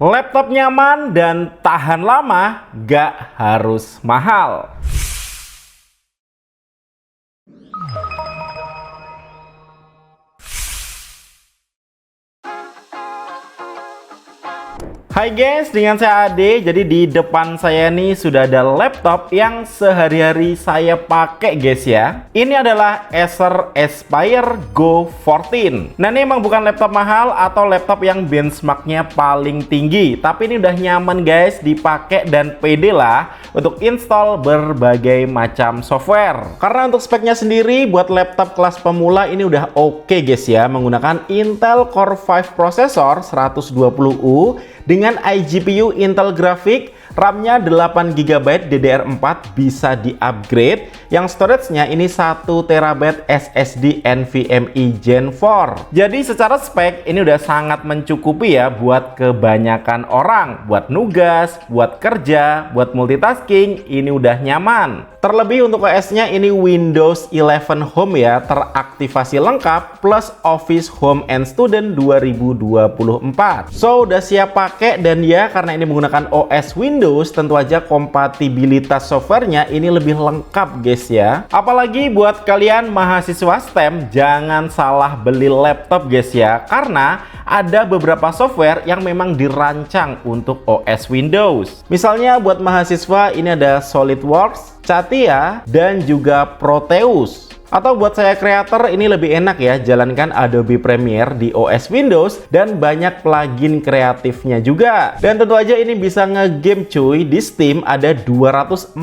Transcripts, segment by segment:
Laptop nyaman dan tahan lama, gak harus mahal. Hai guys, dengan saya Ade. Jadi di depan saya nih sudah ada laptop yang sehari-hari saya pakai guys ya. Ini adalah Acer Aspire Go 14. Nah ini emang bukan laptop mahal atau laptop yang benchmarknya paling tinggi, tapi ini udah nyaman guys dipakai dan pede lah untuk install berbagai macam software. Karena untuk speknya sendiri buat laptop kelas pemula ini udah oke guys ya, menggunakan Intel Core 5 prosesor 120U dengan iGPU Intel Graphic, RAM-nya 8GB DDR4 bisa di-upgrade. Yang storage-nya ini 1TB SSD NVMe Gen 4. Jadi secara spek ini udah sangat mencukupi ya buat kebanyakan orang. Buat nugas, buat kerja, buat multitasking, ini udah nyaman. Terlebih untuk OS-nya ini Windows 11 Home ya, teraktivasi lengkap plus Office Home and Student 2024. So udah siap pakai, dan ya karena ini menggunakan OS Windows, tentu aja kompatibilitas softwarenya ini lebih lengkap guys ya. Apalagi buat kalian mahasiswa STEM, jangan salah beli laptop guys ya, karena ada beberapa software yang memang dirancang untuk OS Windows. Misalnya buat mahasiswa ini ada SolidWorks, CATIA, dan juga Proteus. Atau buat saya kreator ini lebih enak ya, jalankan Adobe Premiere di OS Windows dan banyak plugin kreatifnya juga. Dan tentu aja ini bisa ngegame cuy. Di Steam ada 245.000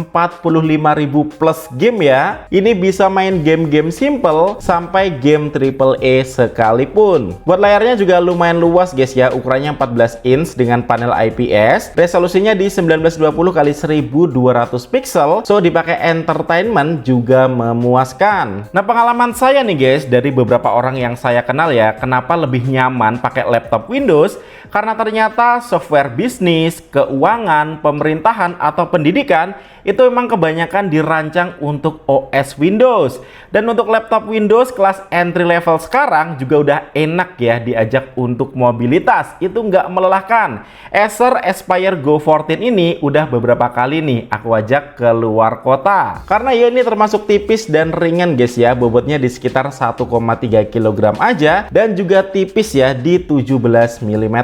plus game ya. Ini bisa main game-game simple sampai game AAA sekalipun. Buat layarnya juga lumayan luas guys ya, ukurannya 14 inch dengan panel IPS. Resolusinya di 1920 x 1200 pixel. So dipakai entertainment juga memuaskan. Nah pengalaman saya nih guys, dari beberapa orang yang saya kenal ya, kenapa lebih nyaman pakai laptop Windows, karena ternyata software bisnis, keuangan, pemerintahan, atau pendidikan itu memang kebanyakan dirancang untuk OS Windows. Dan untuk laptop Windows kelas entry level sekarang juga udah enak ya diajak untuk mobilitas, itu nggak melelahkan. Acer Aspire Go 14 ini udah beberapa kali nih aku ajak ke luar kota, karena ya ini termasuk tipis dan ringan guys ya, bobotnya di sekitar 1,3 kg aja, dan juga tipis ya di 17 mm.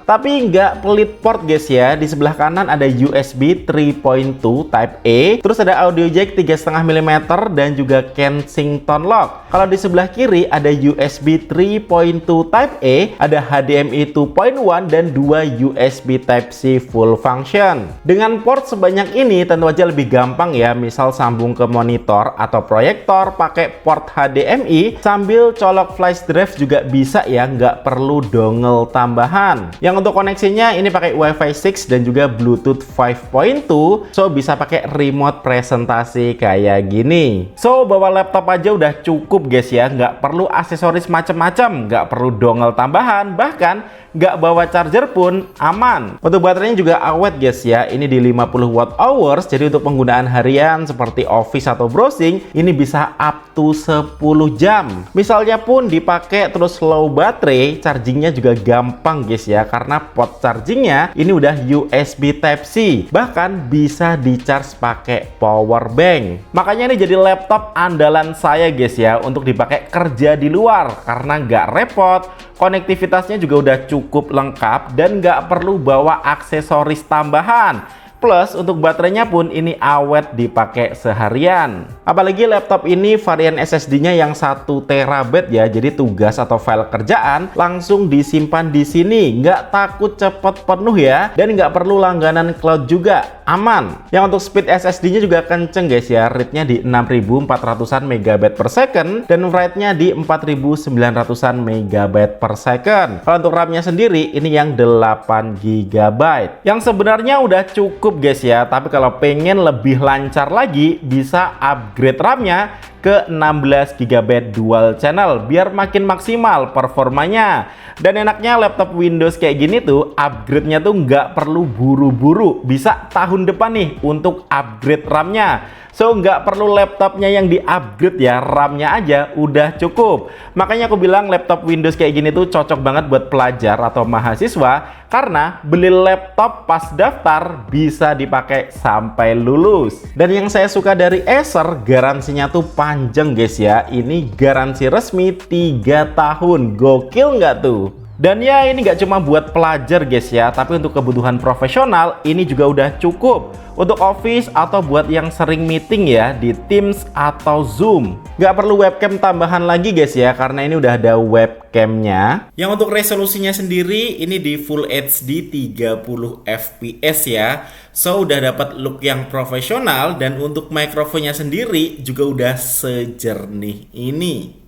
Tapi nggak pelit port guys ya. Di sebelah kanan ada USB 3.2 Type A, terus ada audio jack 3,5 mm dan juga Kensington lock. Kalau di sebelah kiri ada USB 3.2 Type A, ada HDMI 2.1 dan 2 USB Type C full function. Dengan port sebanyak ini tentu aja lebih gampang ya, misal sambung ke monitor atau proyektor pakai port HDMI, sambil colok flash drive juga bisa ya, nggak perlu dongle tambahan. Yang untuk koneksinya ini pakai Wi-Fi 6 dan juga Bluetooth 5.2, so bisa pakai remote presentasi kayak gini. So bawa laptop aja udah cukup guys ya, nggak perlu aksesoris macam-macam, nggak perlu dongle tambahan, bahkan nggak bawa charger pun aman. Untuk baterainya juga awet guys ya, ini di 50 watt hours, jadi untuk penggunaan harian seperti office atau browsing ini bisa up to 10 jam. Misalnya pun dipakai terus low baterai, chargingnya juga gampang guys ya, karena port chargingnya ini udah USB Type C, bahkan bisa di charge pakai power bank. Makanya ini jadi laptop andalan saya guys ya, untuk dipakai kerja di luar, karena nggak repot, konektivitasnya juga udah cukup lengkap dan nggak perlu bawa aksesoris tambahan. Plus untuk baterainya pun ini awet dipakai seharian. Apalagi laptop ini varian SSD-nya yang 1TB ya, jadi tugas atau file kerjaan langsung disimpan di sini, nggak takut cepet penuh ya, dan nggak perlu langganan cloud juga, aman. Yang untuk speed SSD-nya juga kenceng guys ya, read-nya di 6400-an MB per second dan write-nya di 4900-an MB per second. Kalau untuk RAM-nya sendiri ini yang 8 GB, yang sebenarnya udah cukup guys ya, tapi kalau pengen lebih lancar lagi bisa upgrade RAM-nya ke 16 GB dual channel biar makin maksimal performanya. Dan enaknya laptop Windows kayak gini tuh upgrade-nya tuh nggak perlu buru-buru, bisa tahun depan nih untuk upgrade RAM-nya. So, nggak perlu laptopnya yang di-upgrade ya, RAM-nya aja udah cukup. Makanya aku bilang laptop Windows kayak gini tuh cocok banget buat pelajar atau mahasiswa, karena beli laptop pas daftar bisa dipakai sampai lulus. Dan yang saya suka dari Acer, garansinya tuh panjang guys ya. Ini garansi resmi 3 tahun. Gokil nggak tuh? Dan ya ini nggak cuma buat pelajar guys ya, tapi untuk kebutuhan profesional ini juga udah cukup. Untuk office atau buat yang sering meeting ya di Teams atau Zoom. Nggak perlu webcam tambahan lagi guys ya, karena ini udah ada webcamnya. Yang untuk resolusinya sendiri ini di Full HD 30 fps ya. So udah dapat look yang profesional, dan untuk mikrofonnya sendiri juga udah sejernih ini.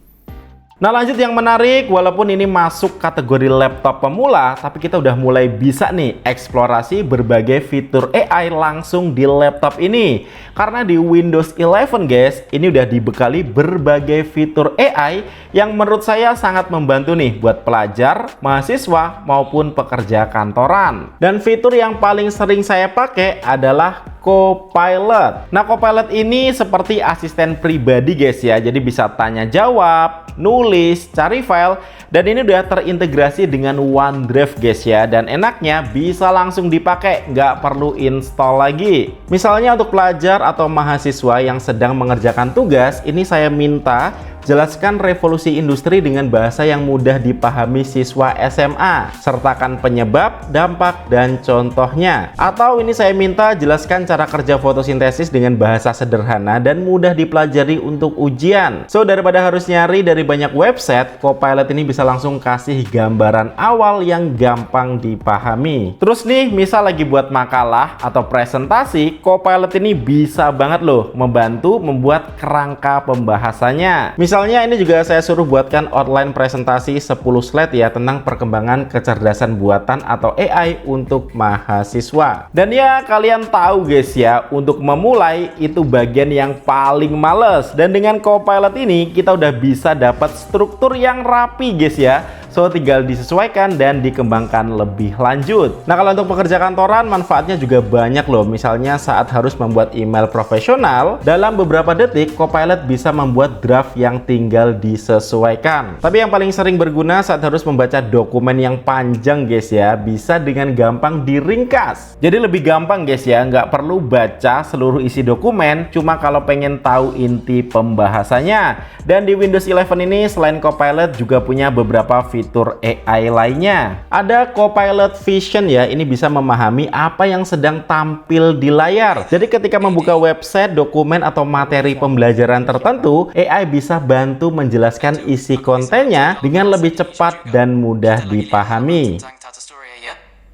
Nah lanjut yang menarik, walaupun ini masuk kategori laptop pemula, tapi kita udah mulai bisa nih eksplorasi berbagai fitur AI langsung di laptop ini. Karena di Windows 11 guys, ini udah dibekali berbagai fitur AI yang menurut saya sangat membantu nih buat pelajar, mahasiswa, maupun pekerja kantoran. Dan fitur yang paling sering saya pakai adalah Copilot. Nah, Copilot ini seperti asisten pribadi guys ya. Jadi bisa tanya jawab, nulis, cari file, dan ini udah terintegrasi dengan OneDrive guys ya. Dan enaknya bisa langsung dipakai, nggak perlu install lagi. Misalnya untuk pelajar atau mahasiswa yang sedang mengerjakan tugas, ini saya minta jelaskan revolusi industri dengan bahasa yang mudah dipahami siswa SMA. Sertakan penyebab, dampak, dan contohnya. Atau ini saya minta jelaskan cara kerja fotosintesis dengan bahasa sederhana dan mudah dipelajari untuk ujian. So, daripada harus nyari dari banyak website, Copilot ini bisa langsung kasih gambaran awal yang gampang dipahami. Terus nih, misal lagi buat makalah atau presentasi, Copilot ini bisa banget loh membantu membuat kerangka pembahasannya. Misalnya ini juga saya suruh buatkan outline presentasi 10 slide ya tentang perkembangan kecerdasan buatan atau AI untuk mahasiswa. Dan ya kalian tahu guys ya, untuk memulai itu bagian yang paling males. Dan dengan Copilot ini kita udah bisa dapat struktur yang rapi guys ya. So tinggal disesuaikan dan dikembangkan lebih lanjut. Nah kalau untuk pekerja kantoran manfaatnya juga banyak loh. Misalnya saat harus membuat email profesional, dalam beberapa detik Copilot bisa membuat draft yang tinggal disesuaikan. Tapi yang paling sering berguna saat harus membaca dokumen yang panjang guys ya, bisa dengan gampang diringkas. Jadi lebih gampang guys ya, nggak perlu baca seluruh isi dokumen, cuma kalau pengen tahu inti pembahasannya. Dan di Windows 11 ini selain Copilot juga punya beberapa fitur AI lainnya. Ada Copilot Vision ya, ini bisa memahami apa yang sedang tampil di layar. Jadi ketika membuka website, dokumen, atau materi pembelajaran tertentu, AI bisa bantu menjelaskan isi kontennya dengan lebih cepat dan mudah dipahami.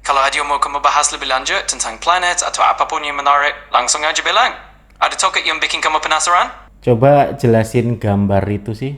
Kalau ada yang mau membahas lebih lanjut tentang planet atau apapun yang menarik, langsung aja bilang. Ada topik yang bikin kamu penasaran? Coba jelasin gambar itu sih.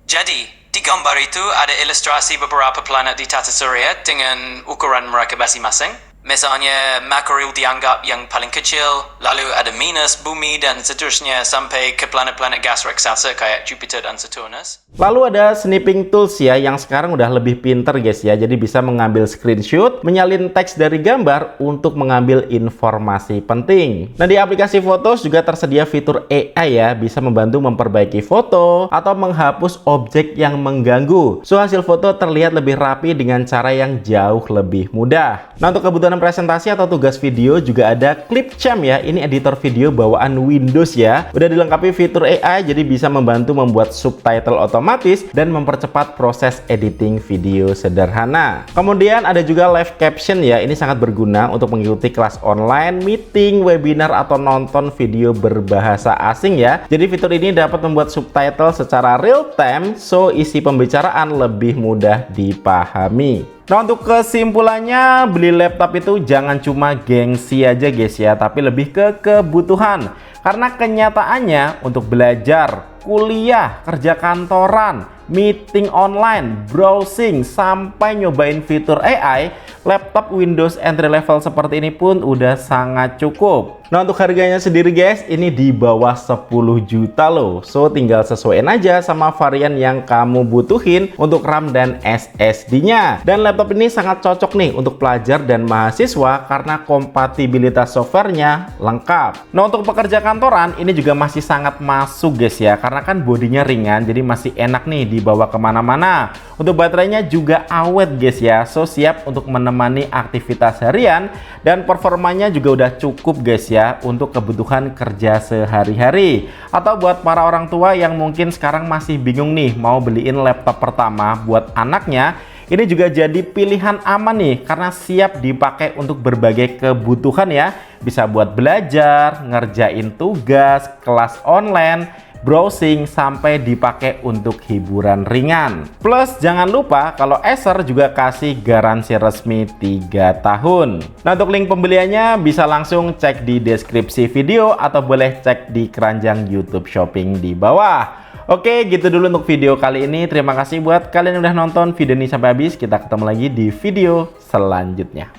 Jadi, di gambar itu ada ilustrasi beberapa planet di tata surya dengan ukuran mereka masing-masing. Misalnya, Makaril dianggap yang paling kecil, lalu ada Venus, Bumi, dan seterusnya sampai ke planet-planet gas raksasa kayak Jupiter dan Saturnus. Lalu ada snipping tools ya, yang sekarang udah lebih pinter guys ya. Jadi bisa mengambil screenshot, menyalin teks dari gambar untuk mengambil informasi penting. Nah di aplikasi Photos juga tersedia fitur AI ya, bisa membantu memperbaiki foto atau menghapus objek yang mengganggu. So hasil foto terlihat lebih rapi dengan cara yang jauh lebih mudah. Nah untuk kebutuhan presentasi atau tugas video juga ada Clipchamp ya. Ini editor video bawaan Windows ya. Udah dilengkapi fitur AI, jadi bisa membantu membuat subtitle otomatis dan mempercepat proses editing video sederhana. Kemudian ada juga live caption ya. Ini sangat berguna untuk mengikuti kelas online, meeting, webinar, atau nonton video berbahasa asing ya. Jadi fitur ini dapat membuat subtitle secara real time, so isi pembicaraan lebih mudah dipahami. Nah untuk kesimpulannya, beli laptop itu jangan cuma gengsi aja guys ya, tapi lebih ke kebutuhan. Karena kenyataannya untuk belajar, kuliah, kerja kantoran, meeting online, browsing, sampai nyobain fitur AI, laptop Windows entry level seperti ini pun udah sangat cukup. Nah, untuk harganya sendiri guys, ini di bawah 10 juta loh. So, tinggal sesuaiin aja sama varian yang kamu butuhin untuk RAM dan SSD-nya. Dan laptop ini sangat cocok nih untuk pelajar dan mahasiswa karena kompatibilitas softwarenya lengkap. Nah, untuk pekerja kantoran ini juga masih sangat masuk guys ya, karena kan bodinya ringan, jadi masih enak nih dibawa kemana-mana. Untuk baterainya juga awet guys ya, so siap untuk menemani aktivitas harian dan performanya juga udah cukup guys ya untuk kebutuhan kerja sehari-hari. Atau buat para orang tua yang mungkin sekarang masih bingung nih mau beliin laptop pertama buat anaknya, ini juga jadi pilihan aman nih karena siap dipakai untuk berbagai kebutuhan ya. Bisa buat belajar, ngerjain tugas, kelas online, browsing, sampai dipakai untuk hiburan ringan. Plus jangan lupa kalau Acer juga kasih garansi resmi 3 tahun. Nah, untuk link pembeliannya bisa langsung cek di deskripsi video atau boleh cek di keranjang YouTube Shopping di bawah. Oke, gitu dulu untuk video kali ini. Terima kasih buat kalian yang udah nonton video ini sampai habis. Kita ketemu lagi di video selanjutnya.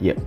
Yuk.